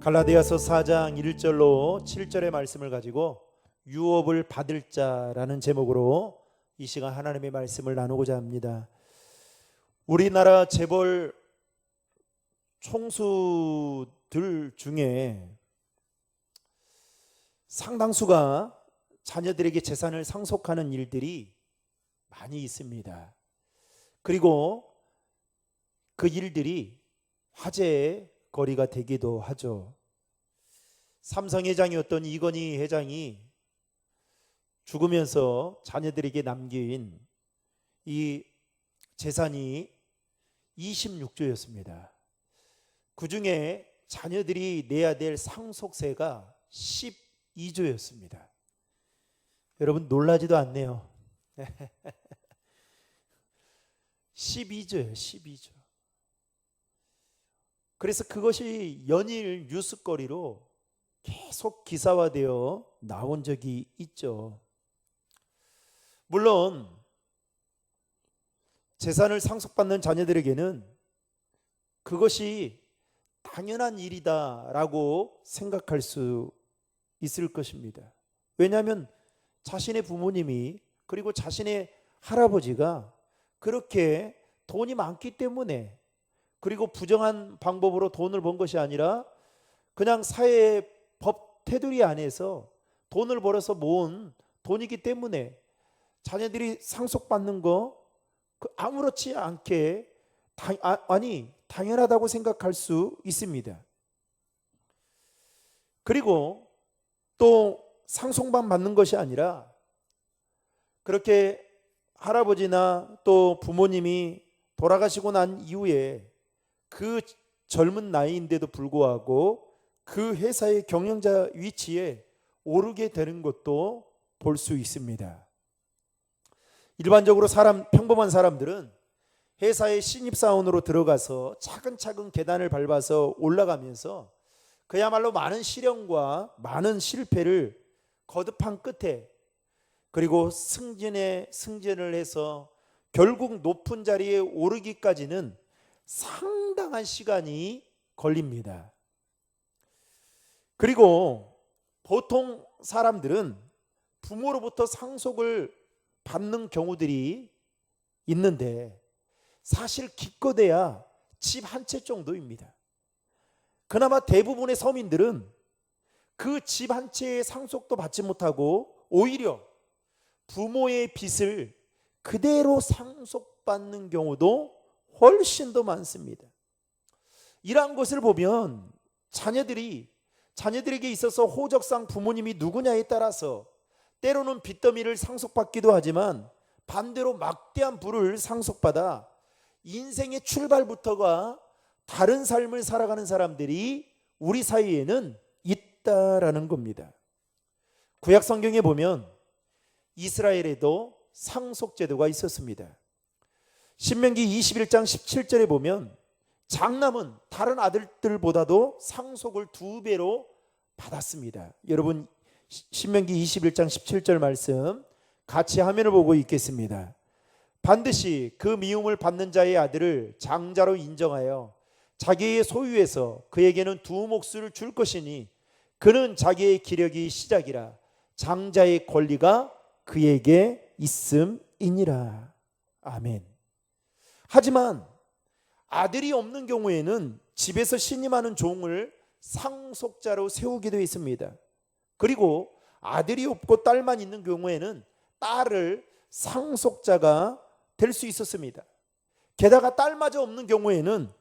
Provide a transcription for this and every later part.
갈라디아서 4장 1절로 7절의 말씀을 가지고 유업을 받을 자라는 제목으로 이 시간 하나님의 말씀을 나누고자 합니다. 우리나라 재벌 총수들 중에 상당수가 자녀들에게 재산을 상속하는 일들이 많이 있습니다. 그리고 그 일들이 화제의 거리가 되기도 하죠. 삼성회장이었던 이건희 회장이 죽으면서 자녀들에게 남긴 이 재산이 26조였습니다. 그 중에 자녀들이 내야 될 상속세가 12조였습니다. 여러분 놀라지도 않네요. 12조예요. 12조. 그래서 그것이 연일 뉴스거리로 계속 기사화되어 나온 적이 있죠. 물론 재산을 상속받는 자녀들에게는 그것이 당연한 일이다라고 생각할 수 있을 것입니다. 왜냐하면 자신의 부모님이 그리고 자신의 할아버지가 그렇게 돈이 많기 때문에, 그리고 부정한 방법으로 돈을 번 것이 아니라 그냥 사회의 법 테두리 안에서 돈을 벌어서 모은 돈이기 때문에 자녀들이 상속받는 거 아무렇지 않게 당연하다고 생각할 수 있습니다. 그리고 또 상속만 받는 것이 아니라 그렇게 할아버지나 또 부모님이 돌아가시고 난 이후에 그 젊은 나이인데도 불구하고 그 회사의 경영자 위치에 오르게 되는 것도 볼 수 있습니다. 일반적으로 평범한 사람들은 회사의 신입사원으로 들어가서 차근차근 계단을 밟아서 올라가면서 그야말로 많은 시련과 많은 실패를 거듭한 끝에, 그리고 승진을 해서 결국 높은 자리에 오르기까지는 상당한 시간이 걸립니다. 그리고 보통 사람들은 부모로부터 상속을 받는 경우들이 있는데 사실 기껏해야 집 한 채 정도입니다. 그나마 대부분의 서민들은 그 집 한 채의 상속도 받지 못하고 오히려 부모의 빚을 그대로 상속받는 경우도 훨씬 더 많습니다. 이러한 것을 보면 자녀들에게 있어서 호적상 부모님이 누구냐에 따라서 때로는 빚더미를 상속받기도 하지만 반대로 막대한 부를 상속받아 인생의 출발부터가 다른 삶을 살아가는 사람들이 우리 사이에는 있다라는 겁니다. 구약 성경에 보면 이스라엘에도 상속제도가 있었습니다. 신명기 21장 17절에 보면 장남은 다른 아들들보다도 상속을 2배로 받았습니다. 여러분 신명기 21장 17절 말씀 같이 화면을 보고 읽겠습니다. 반드시 그 미움을 받는 자의 아들을 장자로 인정하여 자기의 소유에서 그에게는 2 몫을 줄 것이니 그는 자기의 기력이 시작이라 장자의 권리가 그에게 있음이니라. 아멘. 하지만 아들이 없는 경우에는 집에서 신임하는 종을 상속자로 세우기도 했습니다. 그리고 아들이 없고 딸만 있는 경우에는 딸을 상속자가 될 수 있었습니다. 게다가 딸마저 없는 경우에는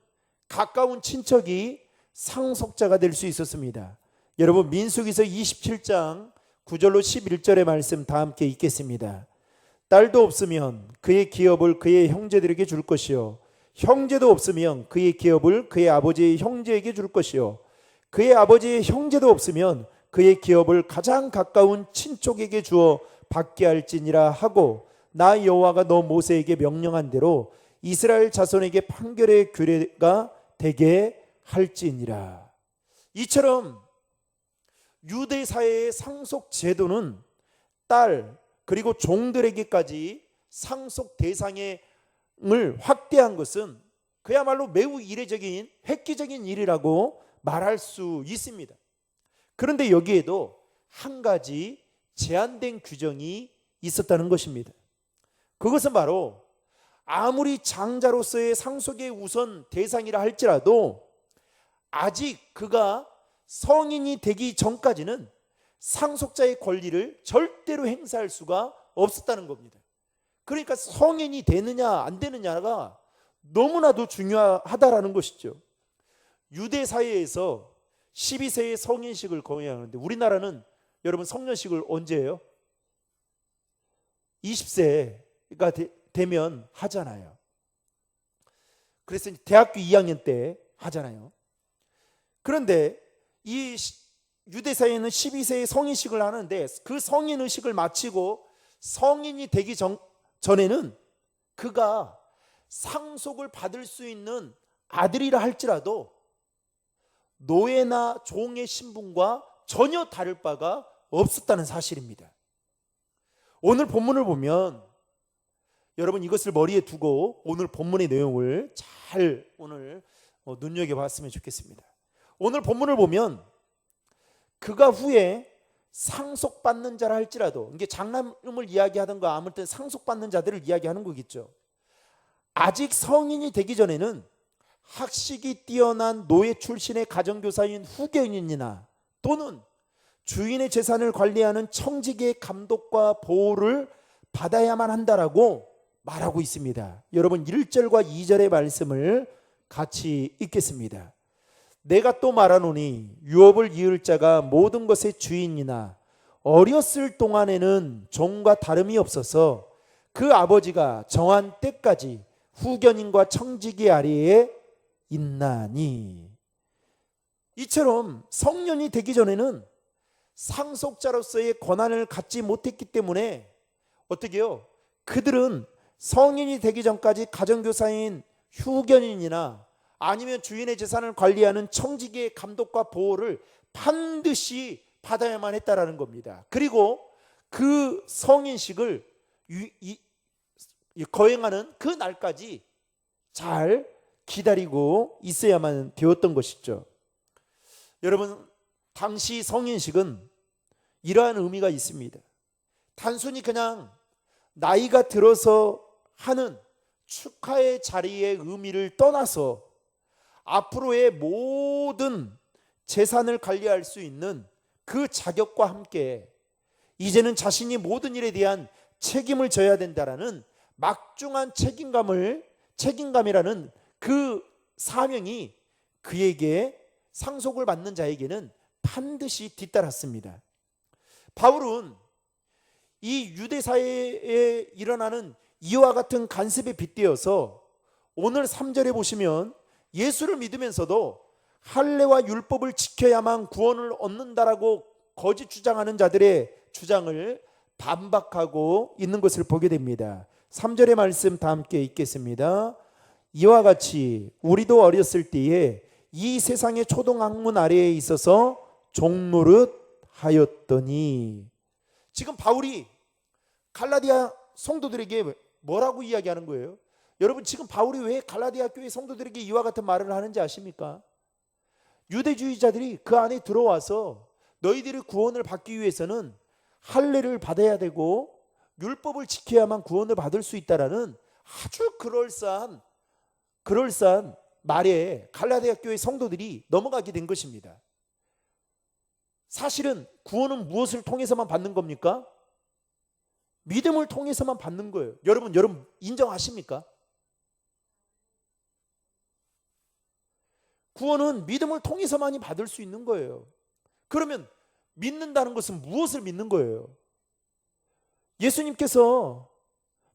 가까운 친척이 상속자가 될 수 있었습니다. 여러분 민수기서 27장 9절로 11절의 말씀 다 함께 읽겠습니다. 딸도 없으면 그의 기업을 그의 형제들에게 줄 것이요 형제도 없으면 그의 기업을 그의 아버지의 형제에게 줄 것이요 그의 아버지의 형제도 없으면 그의 기업을 가장 가까운 친족에게 주어 받게 할지니라 하고 나 여호와가 너 모세에게 명령한 대로 이스라엘 자손에게 판결의 규례가 되게 할지니라. 이처럼 유대 사회의 상속 제도는 딸 그리고 종들에게까지 상속 대상을 확대한 것은 그야말로 매우 이례적인 획기적인 일이라고 말할 수 있습니다. 그런데 여기에도 한 가지 제한된 규정이 있었다는 것입니다. 그것은 바로 아무리 장자로서의 상속의 우선 대상이라 할지라도 아직 그가 성인이 되기 전까지는 상속자의 권리를 절대로 행사할 수가 없었다는 겁니다. 그러니까 성인이 되느냐 안 되느냐가 너무나도 중요하다라는 것이죠. 유대 사회에서 12세의 성인식을 거행하는데 우리나라는 여러분 성년식을 언제 해요? 20세가 되면 하잖아요. 그래서 대학교 2학년 때 하잖아요. 그런데 이 유대 사회는 12세의 성인식을 하는데 그 성인의식을 마치고 성인이 되기 전에는 그가 상속을 받을 수 있는 아들이라 할지라도 노예나 종의 신분과 전혀 다를 바가 없었다는 사실입니다. 오늘 본문을 보면 여러분 이것을 머리에 두고 오늘 본문의 내용을 잘 오늘 눈여겨봤으면 좋겠습니다. 오늘 본문을 보면 그가 후에 상속받는 자라 할지라도, 이게 장남을 이야기하던가 아무튼 상속받는 자들을 이야기하는 거겠죠. 아직 성인이 되기 전에는 학식이 뛰어난 노예 출신의 가정교사인 후견인이나 또는 주인의 재산을 관리하는 청직의 감독과 보호를 받아야만 한다라고 말하고 있습니다. 여러분 1절과 2절의 말씀을 같이 읽겠습니다. 내가 또 말하노니 유업을 이을 자가 모든 것의 주인이나 어렸을 동안에는 종과 다름이 없어서 그 아버지가 정한 때까지 후견인과 청지기 아래에 있나니. 이처럼 성년이 되기 전에는 상속자로서의 권한을 갖지 못했기 때문에 어떻게 해요? 그들은 성인이 되기 전까지 가정교사인 후견인이나 아니면 주인의 재산을 관리하는 청지기의 감독과 보호를 반드시 받아야만 했다라는 겁니다. 그리고 그 성인식을 거행하는 그 날까지 잘 기다리고 있어야만 되었던 것이죠. 여러분 당시 성인식은 이러한 의미가 있습니다. 단순히 그냥 나이가 들어서 하는 축하의 자리의 의미를 떠나서 앞으로의 모든 재산을 관리할 수 있는 그 자격과 함께 이제는 자신이 모든 일에 대한 책임을 져야 된다라는 막중한 책임감이라는 그 사명이 그에게 상속을 받는 자에게는 반드시 뒤따랐습니다. 바울은 이 유대 사회에 일어나는 이와 같은 간섭에 빗대어서 오늘 3절에 보시면 예수를 믿으면서도 할례와 율법을 지켜야만 구원을 얻는다라고 거짓 주장하는 자들의 주장을 반박하고 있는 것을 보게 됩니다. 3절의 말씀 다 함께 읽겠습니다. 이와 같이 우리도 어렸을 때에 이 세상의 초동학문 아래에 있어서 종노릇 하였더니. 지금 바울이 갈라디아 성도들에게 뭐라고 이야기하는 거예요? 여러분 지금 바울이 왜 갈라디아 교회 성도들에게 이와 같은 말을 하는지 아십니까? 유대주의자들이 그 안에 들어와서 너희들이 구원을 받기 위해서는 할례를 받아야 되고 율법을 지켜야만 구원을 받을 수 있다라는 아주 그럴싸한 말에 갈라디아 교회 성도들이 넘어가게 된 것입니다. 사실은 구원은 무엇을 통해서만 받는 겁니까? 믿음을 통해서만 받는 거예요. 여러분 인정하십니까? 구원은 믿음을 통해서만이 받을 수 있는 거예요. 그러면 믿는다는 것은 무엇을 믿는 거예요? 예수님께서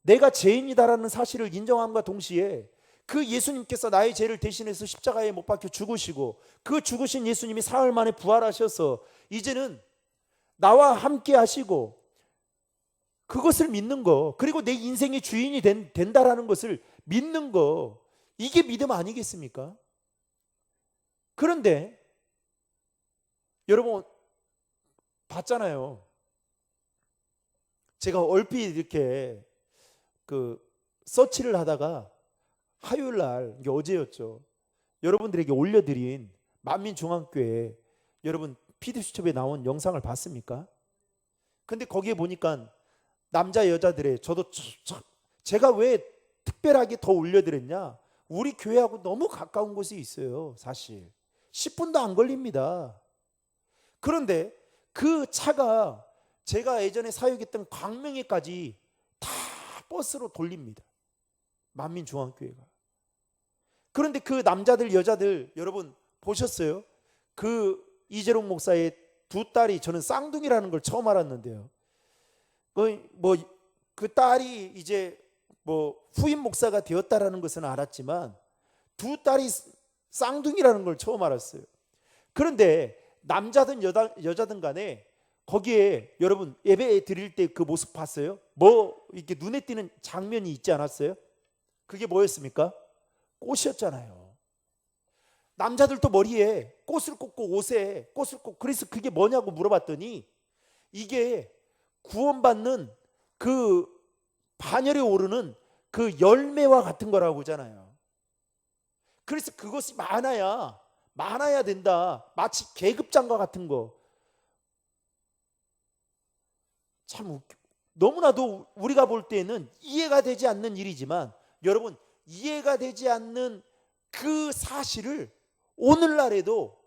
내가 죄인이다라는 사실을 인정함과 동시에 그 예수님께서 나의 죄를 대신해서 십자가에 못 박혀 죽으시고 그 죽으신 예수님이 사흘 만에 부활하셔서 이제는 나와 함께 하시고 그것을 믿는 거, 그리고 내 인생의 주인이 된다라는 것을 믿는 거, 이게 믿음 아니겠습니까? 그런데 여러분 봤잖아요. 제가 얼핏 이렇게 서치를 하다가 화요일 날, 이게 어제였죠, 여러분들에게 올려드린 만민중앙교회 여러분 PD수첩에 나온 영상을 봤습니까? 근데 거기에 보니까 남자 여자들의 제가 왜 특별하게 더 올려드렸냐? 우리 교회하고 너무 가까운 곳에 있어요. 사실 10분도 안 걸립니다. 그런데 그 차가 제가 예전에 사역했던 광명에까지 다 버스로 돌립니다. 만민중앙교회가. 그런데 그 남자들 여자들 여러분 보셨어요? 그 이재롱 목사의 두 딸이, 저는 쌍둥이라는 걸 처음 알았는데요. 그 딸이 이제 후임 목사가 되었다라는 것은 알았지만 두 딸이 쌍둥이라는 걸 처음 알았어요. 그런데 남자든 여자든 간에 거기에 여러분 예배 드릴 때 그 모습 봤어요? 이렇게 눈에 띄는 장면이 있지 않았어요? 그게 뭐였습니까? 꽃이었잖아요. 남자들도 머리에 꽃을 꽂고 옷에 꽃을 꽂고, 그래서 그게 뭐냐고 물어봤더니 이게 구원받는 그 반열에 오르는 그 열매와 같은 거라고 하잖아요. 그래서 그것이 많아야 된다. 마치 계급장과 같은 거. 참 웃겨. 너무나도 우리가 볼 때는 이해가 되지 않는 일이지만 여러분, 이해가 되지 않는 그 사실을 오늘날에도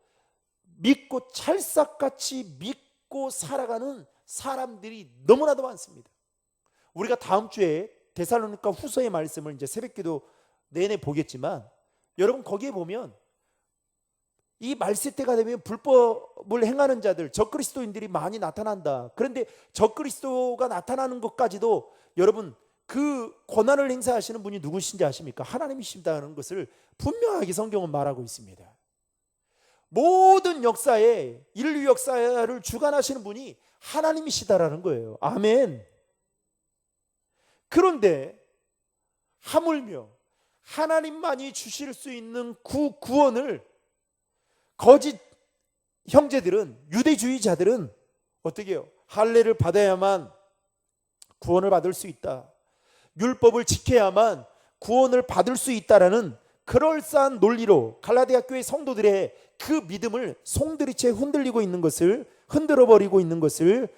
믿고 찰싹같이 믿고 살아가는 사람들이 너무나도 많습니다. 우리가 다음 주에 데살로니가 후서의 말씀을 이제 새벽기도 내내 보겠지만 여러분 거기에 보면 이 말세 때가 되면 불법을 행하는 자들, 적그리스도인들이 많이 나타난다. 그런데 적그리스도가 나타나는 것까지도 여러분 그 권한을 행사하시는 분이 누구신지 아십니까? 하나님이시다는 것을 분명하게 성경은 말하고 있습니다. 모든 역사에, 인류 역사를 주관하시는 분이 하나님이시다라는 거예요. 아멘. 그런데 하물며 하나님만이 주실 수 있는 구원을 거짓 형제들은, 유대주의자들은 어떻게 해요? 할례를 받아야만 구원을 받을 수 있다. 율법을 지켜야만 구원을 받을 수 있다라는 그럴싸한 논리로 갈라디아 교회 성도들의 그 믿음을 송두리째 흔들리고 있는 것을, 흔들어 버리고 있는 것을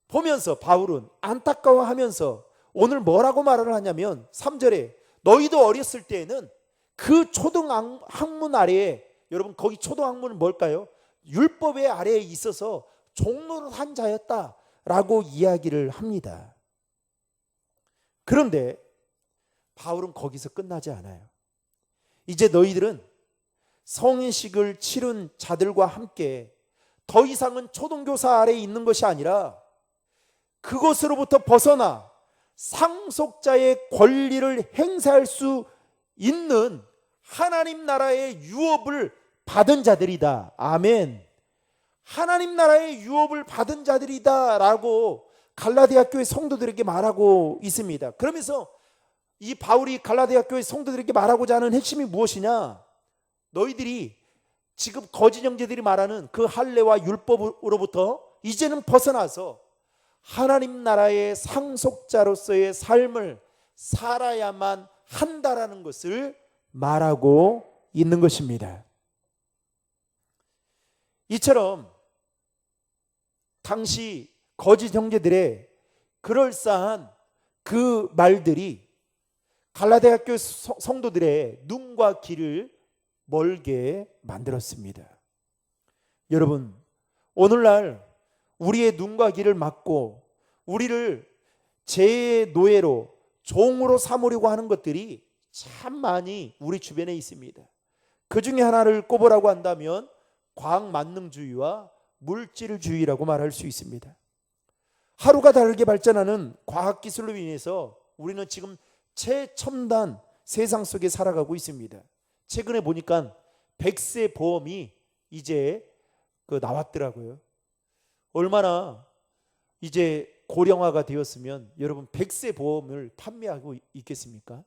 보면서 바울은 안타까워하면서 오늘 뭐라고 말을 하냐면 3절에 너희도 어렸을 때에는 그 초등학문 아래에, 여러분 거기 초등학문은 뭘까요? 율법의 아래에 있어서 종로를 한 자였다라고 이야기를 합니다. 그런데 바울은 거기서 끝나지 않아요. 이제 너희들은 성인식을 치른 자들과 함께 더 이상은 초등교사 아래에 있는 것이 아니라 그것으로부터 벗어나 상속자의 권리를 행사할 수 있는 하나님 나라의 유업을 받은 자들이다. 아멘. 하나님 나라의 유업을 받은 자들이다 라고 갈라디아 교회 성도들에게 말하고 있습니다. 그러면서 이 바울이 갈라디아 교회 성도들에게 말하고자 하는 핵심이 무엇이냐? 너희들이 지금 거짓 형제들이 말하는 그 할례와 율법으로부터 이제는 벗어나서 하나님 나라의 상속자로서의 삶을 살아야만 한다라는 것을 말하고 있는 것입니다. 이처럼 당시 거짓 형제들의 그럴싸한 그 말들이 갈라디아 교회 성도들의 눈과 귀를 멀게 만들었습니다. 여러분, 오늘날 우리의 눈과 귀를 막고 우리를 죄의 노예로, 종으로 삼으려고 하는 것들이 참 많이 우리 주변에 있습니다. 그 중에 하나를 꼽으라고 한다면 과학만능주의와 물질주의라고 말할 수 있습니다. 하루가 다르게 발전하는 과학기술로 인해서 우리는 지금 최첨단 세상 속에 살아가고 있습니다. 최근에 보니까 100세 보험이 이제 나왔더라고요. 얼마나 이제 고령화가 되었으면 여러분 100세 보험을 판매하고 있겠습니까?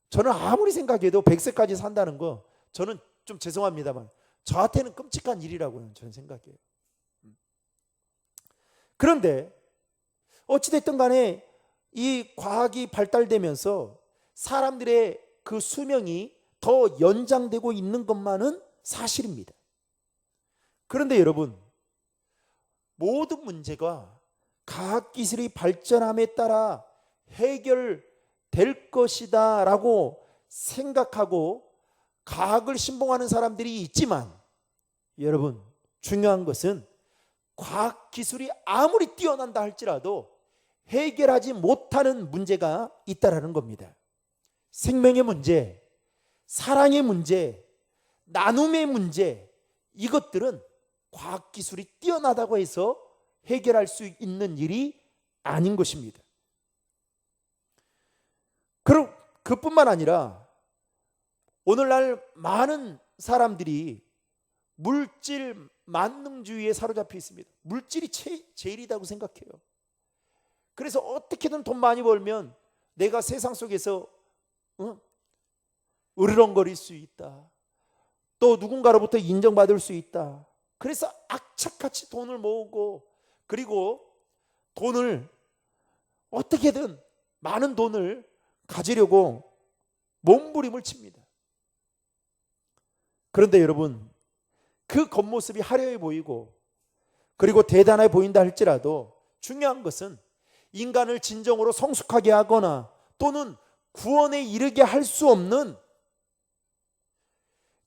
저는 아무리 생각해도 100세까지 산다는 거, 저는 좀 죄송합니다만 저한테는 끔찍한 일이라고는 저는 생각해요. 그런데 어찌됐든 간에 이 과학이 발달되면서 사람들의 그 수명이 더 연장되고 있는 것만은 사실입니다. 그런데 여러분, 모든 문제가 과학기술이 발전함에 따라 해결될 것이다 라고 생각하고 과학을 신봉하는 사람들이 있지만, 여러분, 중요한 것은 과학기술이 아무리 뛰어난다 할지라도 해결하지 못하는 문제가 있다라는 겁니다. 생명의 문제, 사랑의 문제, 나눔의 문제, 이것들은 과학기술이 뛰어나다고 해서 해결할 수 있는 일이 아닌 것입니다. 그럼 그뿐만 아니라 오늘날 많은 사람들이 물질 만능주의에 사로잡혀 있습니다. 물질이 제일이라고 생각해요. 그래서 어떻게든 돈 많이 벌면 내가 세상 속에서 으르렁거릴 수 있다. 또 누군가로부터 인정받을 수 있다. 그래서 악착같이 돈을 모으고, 그리고 돈을 어떻게든 많은 돈을 가지려고 몸부림을 칩니다. 그런데 여러분, 그 겉모습이 화려해 보이고 그리고 대단해 보인다 할지라도 중요한 것은 인간을 진정으로 성숙하게 하거나 또는 구원에 이르게 할 수 없는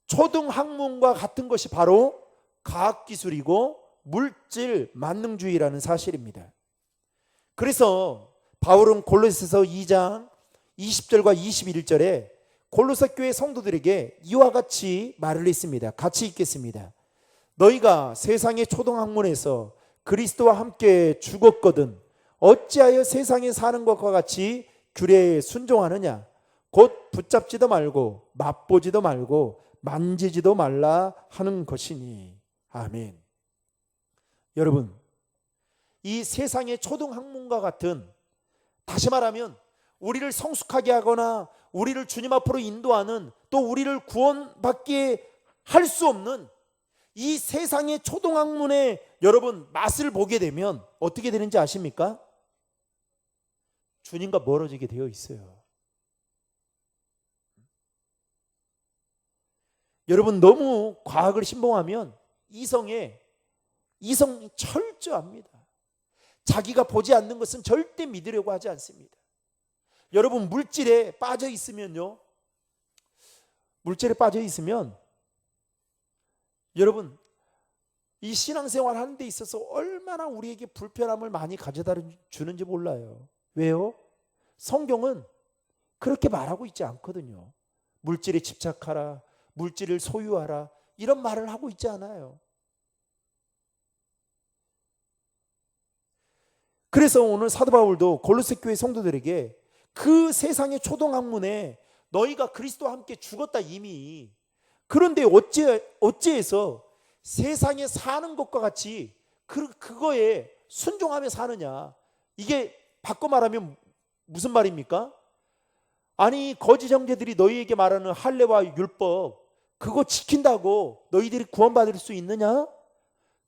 초등학문과 같은 것이 바로 과학기술이고 물질 만능주의라는 사실입니다. 그래서 바울은 골로새서 2장 20절과 21절에 골로새 교회 성도들에게 이와 같이 말을 했습니다. 같이 읽겠습니다. 너희가 세상의 초등학문에서 그리스도와 함께 죽었거든 어찌하여 세상에 사는 것과 같이 규례에 순종하느냐? 곧 붙잡지도 말고 맛보지도 말고 만지지도 말라 하는 것이니. 아멘. 여러분, 이 세상의 초등학문과 같은, 다시 말하면 우리를 성숙하게 하거나 우리를 주님 앞으로 인도하는, 또 우리를 구원받게 할 수 없는 이 세상의 초등학문의 여러분 맛을 보게 되면 어떻게 되는지 아십니까? 주님과 멀어지게 되어 있어요. 여러분, 너무 과학을 신봉하면 이성이 철저합니다. 자기가 보지 않는 것은 절대 믿으려고 하지 않습니다. 여러분, 물질에 빠져 있으면요, 여러분, 이 신앙생활 하는 데 있어서 얼마나 우리에게 불편함을 많이 가져다 주는지 몰라요. 왜요? 성경은 그렇게 말하고 있지 않거든요. 물질에 집착하라, 물질을 소유하라, 이런 말을 하고 있지 않아요. 그래서 오늘 사도 바울도 골로새 교회 성도들에게 그 세상의 초등학문에 너희가 그리스도와 함께 죽었다 이미. 그런데 어찌해서 세상에 사는 것과 같이 그거에 순종하며 사느냐? 이게 바꿔 말하면 무슨 말입니까? 아니, 거짓 형제들이 너희에게 말하는 할례와 율법, 그거 지킨다고 너희들이 구원받을 수 있느냐?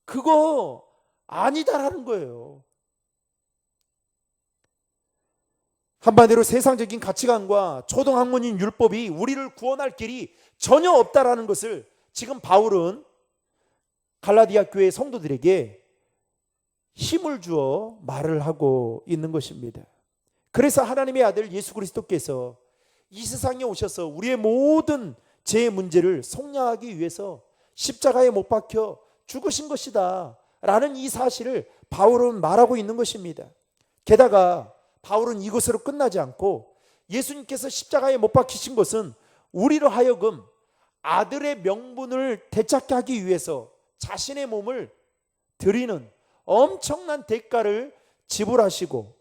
그거 아니다라는 거예요. 한마디로 세상적인 가치관과 초등학문인 율법이 우리를 구원할 길이 전혀 없다라는 것을 지금 바울은 갈라디아 교회 성도들에게 힘을 주어 말을 하고 있는 것입니다. 그래서 하나님의 아들 예수 그리스도께서 이 세상에 오셔서 우리의 모든 죄의 문제를 속량하기 위해서 십자가에 못 박혀 죽으신 것이다 라는 이 사실을 바울은 말하고 있는 것입니다. 게다가 바울은 이것으로 끝나지 않고 예수님께서 십자가에 못 박히신 것은 우리로 하여금 아들의 명분을 되찾게 하기 위해서 자신의 몸을 드리는 엄청난 대가를 지불하시고,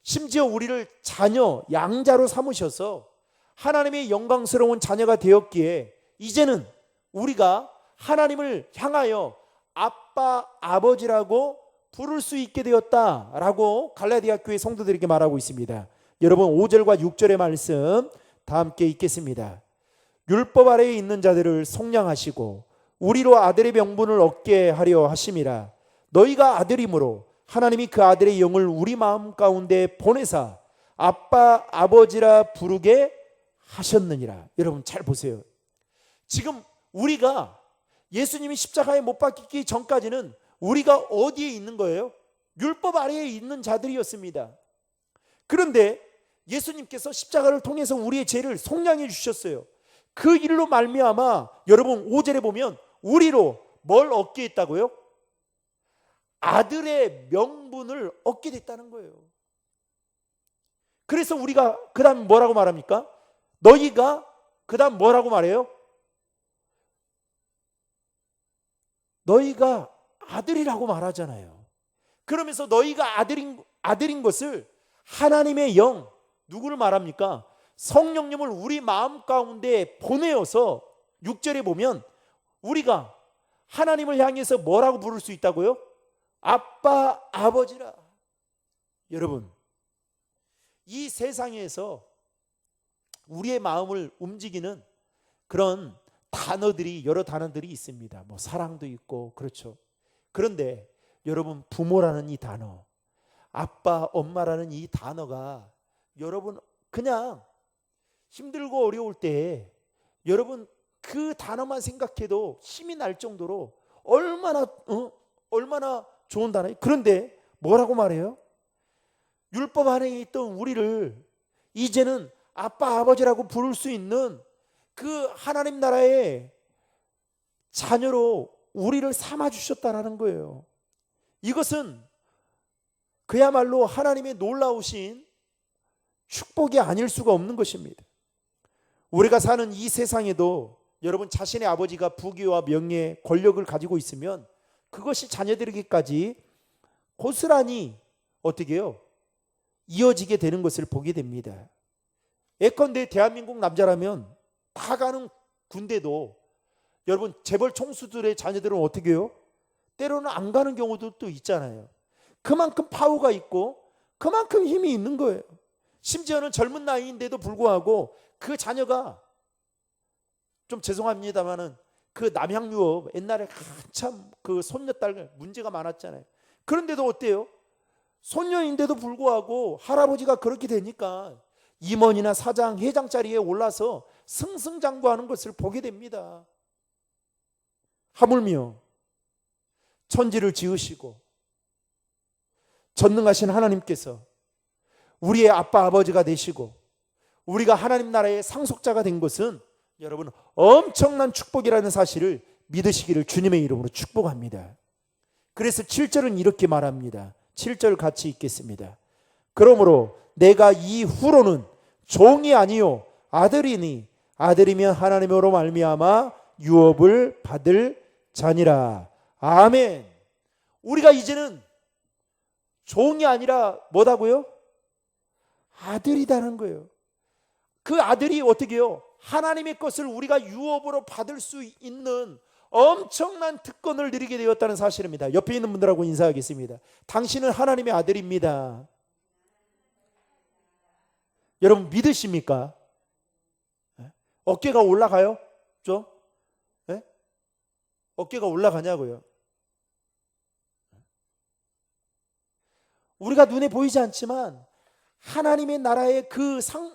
심지어 우리를 자녀, 양자로 삼으셔서 하나님의 영광스러운 자녀가 되었기에 이제는 우리가 하나님을 향하여 아빠, 아버지라고 부를 수 있게 되었다라고 갈라디아 교회 성도들에게 말하고 있습니다. 여러분, 5절과 6절의 말씀 다 함께 읽겠습니다. 율법 아래에 있는 자들을 속량하시고 우리로 아들의 명분을 얻게 하려 하심이라. 너희가 아들이므로 하나님이 그 아들의 영을 우리 마음 가운데 보내사 아빠, 아버지라 부르게 하셨느니라. 여러분 잘 보세요. 지금 우리가 예수님이 십자가에 못 박히기 전까지는 우리가 어디에 있는 거예요? 율법 아래에 있는 자들이었습니다. 그런데 예수님께서 십자가를 통해서 우리의 죄를 속량해 주셨어요. 그 일로 말미암아 여러분 5절에 보면 우리로 뭘 얻게 했다고요? 아들의 명분을 얻게 됐다는 거예요. 그래서 우리가 그 다음 뭐라고 말합니까? 너희가 그 다음 뭐라고 말해요? 너희가 아들이라고 말하잖아요. 그러면서 너희가 아들인 것을 하나님의 영, 누구를 말합니까? 성령님을 우리 마음 가운데 보내어서 6절에 보면 우리가 하나님을 향해서 뭐라고 부를 수 있다고요? 아빠, 아버지라. 여러분, 이 세상에서 우리의 마음을 움직이는 그런 단어들이, 여러 단어들이 있습니다. 뭐 사랑도 있고 그렇죠. 그런데 여러분, 부모라는 이 단어, 아빠, 엄마라는 이 단어가 여러분 그냥 힘들고 어려울 때 여러분 그 단어만 생각해도 힘이 날 정도로 얼마나 좋은 단어예요. 그런데 뭐라고 말해요? 율법 안에 있던 우리를 이제는 아빠, 아버지라고 부를 수 있는 그 하나님 나라의 자녀로 우리를 삼아 주셨다라는 거예요. 이것은 그야말로 하나님의 놀라우신 축복이 아닐 수가 없는 것입니다. 우리가 사는 이 세상에도 여러분 자신의 아버지가 부귀와 명예, 권력을 가지고 있으면 그것이 자녀들에게까지 고스란히 어떻게 해요? 이어지게 되는 것을 보게 됩니다. 예컨대 대한민국 남자라면 다 가는 군대도 여러분 재벌 총수들의 자녀들은 어떻게 해요? 때로는 안 가는 경우도 또 있잖아요. 그만큼 파워가 있고 그만큼 힘이 있는 거예요. 심지어는 젊은 나이인데도 불구하고 그 자녀가 좀 죄송합니다만은 그 남향 유업 옛날에 한참 그 손녀딸 문제가 많았잖아요. 그런데도 어때요? 손녀인데도 불구하고 할아버지가 그렇게 되니까 임원이나 사장, 회장 자리에 올라서 승승장구하는 것을 보게 됩니다. 하물며 천지를 지으시고 전능하신 하나님께서 우리의 아빠 아버지가 되시고 우리가 하나님 나라의 상속자가 된 것은 여러분 엄청난 축복이라는 사실을 믿으시기를 주님의 이름으로 축복합니다. 그래서 7절은 이렇게 말합니다. 7절 같이 읽겠습니다. 그러므로 내가 이후로는 종이 아니요 아들이니 아들이면 하나님으로 말미암아 유업을 받을 자니라. 아멘. 우리가 이제는 종이 아니라 뭐다고요? 아들이다는 거예요. 그 아들이 어떻게 해요? 하나님의 것을 우리가 유업으로 받을 수 있는 엄청난 특권을 누리게 되었다는 사실입니다. 옆에 있는 분들하고 인사하겠습니다. 당신은 하나님의 아들입니다. 여러분 믿으십니까? 어깨가 올라가요? 좀? 네? 어깨가 올라가냐고요? 우리가 눈에 보이지 않지만 하나님의 나라의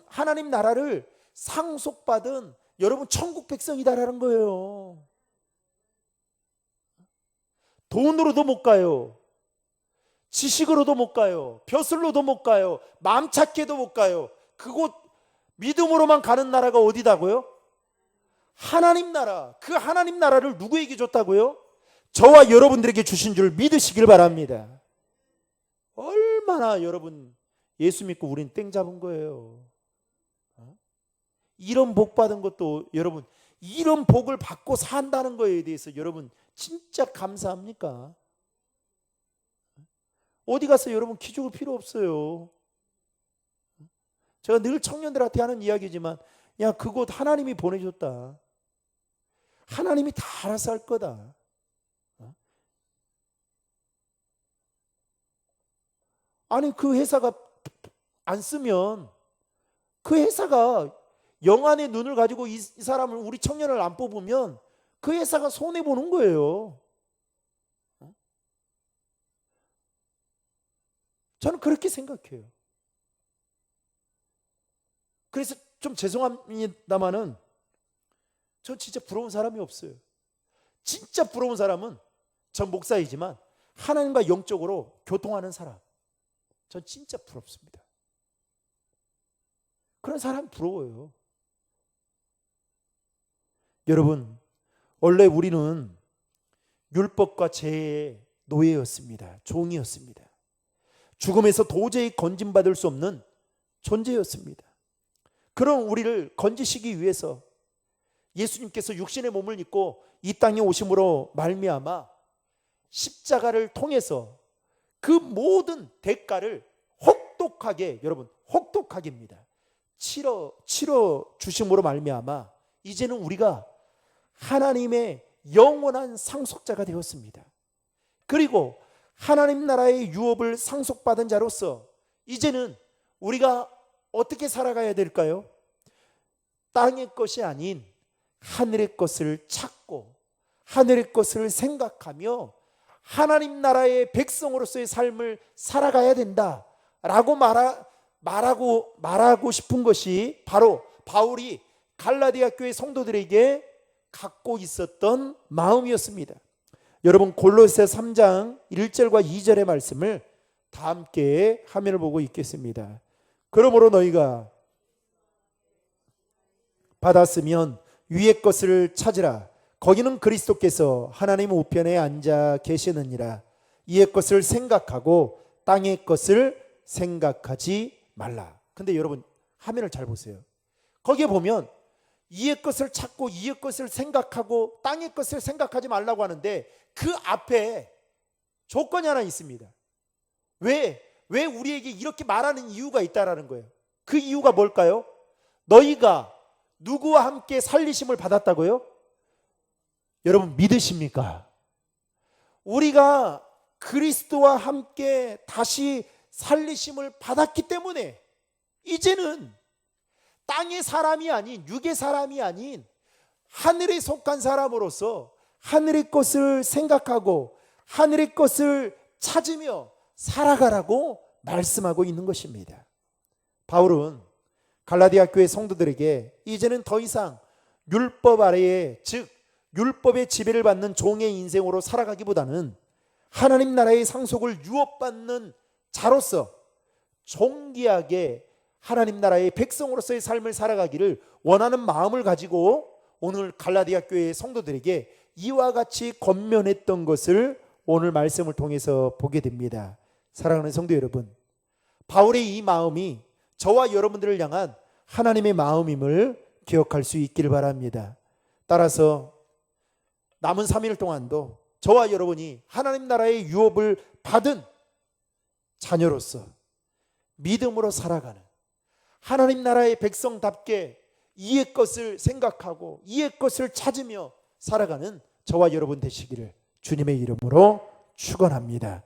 하나님 나라를 상속받은 여러분 천국 백성이다라는 거예요. 돈으로도 못 가요. 지식으로도 못 가요. 벼슬로도 못 가요. 마음 찾게도 못 가요. 그곳 믿음으로만 가는 나라가 어디다고요? 하나님 나라. 그 하나님 나라를 누구에게 줬다고요? 저와 여러분들에게 주신 줄 믿으시길 바랍니다. 얼마나 여러분 예수 믿고 우린 땡 잡은 거예요. 이런 복 받은 것도 여러분 이런 복을 받고 산다는 거에 대해서 여러분 진짜 감사합니까? 어디 가서 여러분 기죽을 필요 없어요. 제가 늘 청년들한테 하는 이야기지만 야 그곳 하나님이 보내줬다. 하나님이 다 알아서 할 거다. 아니 그 회사가 안 쓰면 그 회사가 영안의 눈을 가지고 이 사람을 우리 청년을 안 뽑으면 그 회사가 손해 보는 거예요. 저는 그렇게 생각해요. 그래서 좀 죄송합니다만은 전 진짜 부러운 사람이 없어요. 진짜 부러운 사람은, 전 목사이지만 하나님과 영적으로 교통하는 사람, 전 진짜 부럽습니다. 그런 사람 부러워요. 여러분, 원래 우리는 율법과 죄의 노예였습니다. 종이었습니다. 죽음에서 도저히 건진받을 수 없는 존재였습니다. 그런 우리를 건지시기 위해서 예수님께서 육신의 몸을 입고 이 땅에 오심으로 말미암아 십자가를 통해서 그 모든 대가를 혹독하게, 여러분, 혹독하게입니다, 치러 주심으로 말미암아 이제는 우리가 하나님의 영원한 상속자가 되었습니다. 그리고 하나님 나라의 유업을 상속받은 자로서 이제는 우리가 어떻게 살아가야 될까요? 땅의 것이 아닌 하늘의 것을 찾고 하늘의 것을 생각하며 하나님 나라의 백성으로서의 삶을 살아가야 된다라고 말하고 싶은 것이 바로 바울이 갈라디아 교회 성도들에게 갖고 있었던 마음이었습니다. 여러분, 골로새 3장 1절과 2절의 말씀을 다 함께 화면을 보고 읽겠습니다. 그러므로 너희가 받았으면 위의 것을 찾으라. 거기는 그리스도께서 하나님 우편에 앉아 계시느니라. 이의 것을 생각하고 땅의 것을 생각하지 말라. 근데 여러분, 화면을 잘 보세요. 거기에 보면 이의 것을 찾고 이의 것을 생각하고 땅의 것을 생각하지 말라고 하는데 그 앞에 조건이 하나 있습니다. 왜 우리에게 이렇게 말하는 이유가 있다라는 거예요. 그 이유가 뭘까요? 너희가 누구와 함께 살리심을 받았다고요? 여러분, 믿으십니까? 우리가 그리스도와 함께 다시 살리심을 받았기 때문에 이제는 땅의 사람이 아닌, 육의 사람이 아닌 하늘에 속한 사람으로서 하늘의 것을 생각하고 하늘의 것을 찾으며 살아가라고 말씀하고 있는 것입니다. 바울은 갈라디아 교회 성도들에게 이제는 더 이상 율법 아래에, 즉 율법의 지배를 받는 종의 인생으로 살아가기보다는 하나님 나라의 상속을 유업받는 자로서 존귀하게 하나님 나라의 백성으로서의 삶을 살아가기를 원하는 마음을 가지고 오늘 갈라디아 교회의 성도들에게 이와 같이 권면했던 것을 오늘 말씀을 통해서 보게 됩니다. 사랑하는 성도 여러분, 바울의 이 마음이 저와 여러분들을 향한 하나님의 마음임을 기억할 수 있기를 바랍니다. 따라서 남은 3일 동안도 저와 여러분이 하나님 나라의 유업을 받은 자녀로서 믿음으로 살아가는 하나님 나라의 백성답게 이의 것을 생각하고 이의 것을 찾으며 살아가는 저와 여러분 되시기를 주님의 이름으로 축원합니다.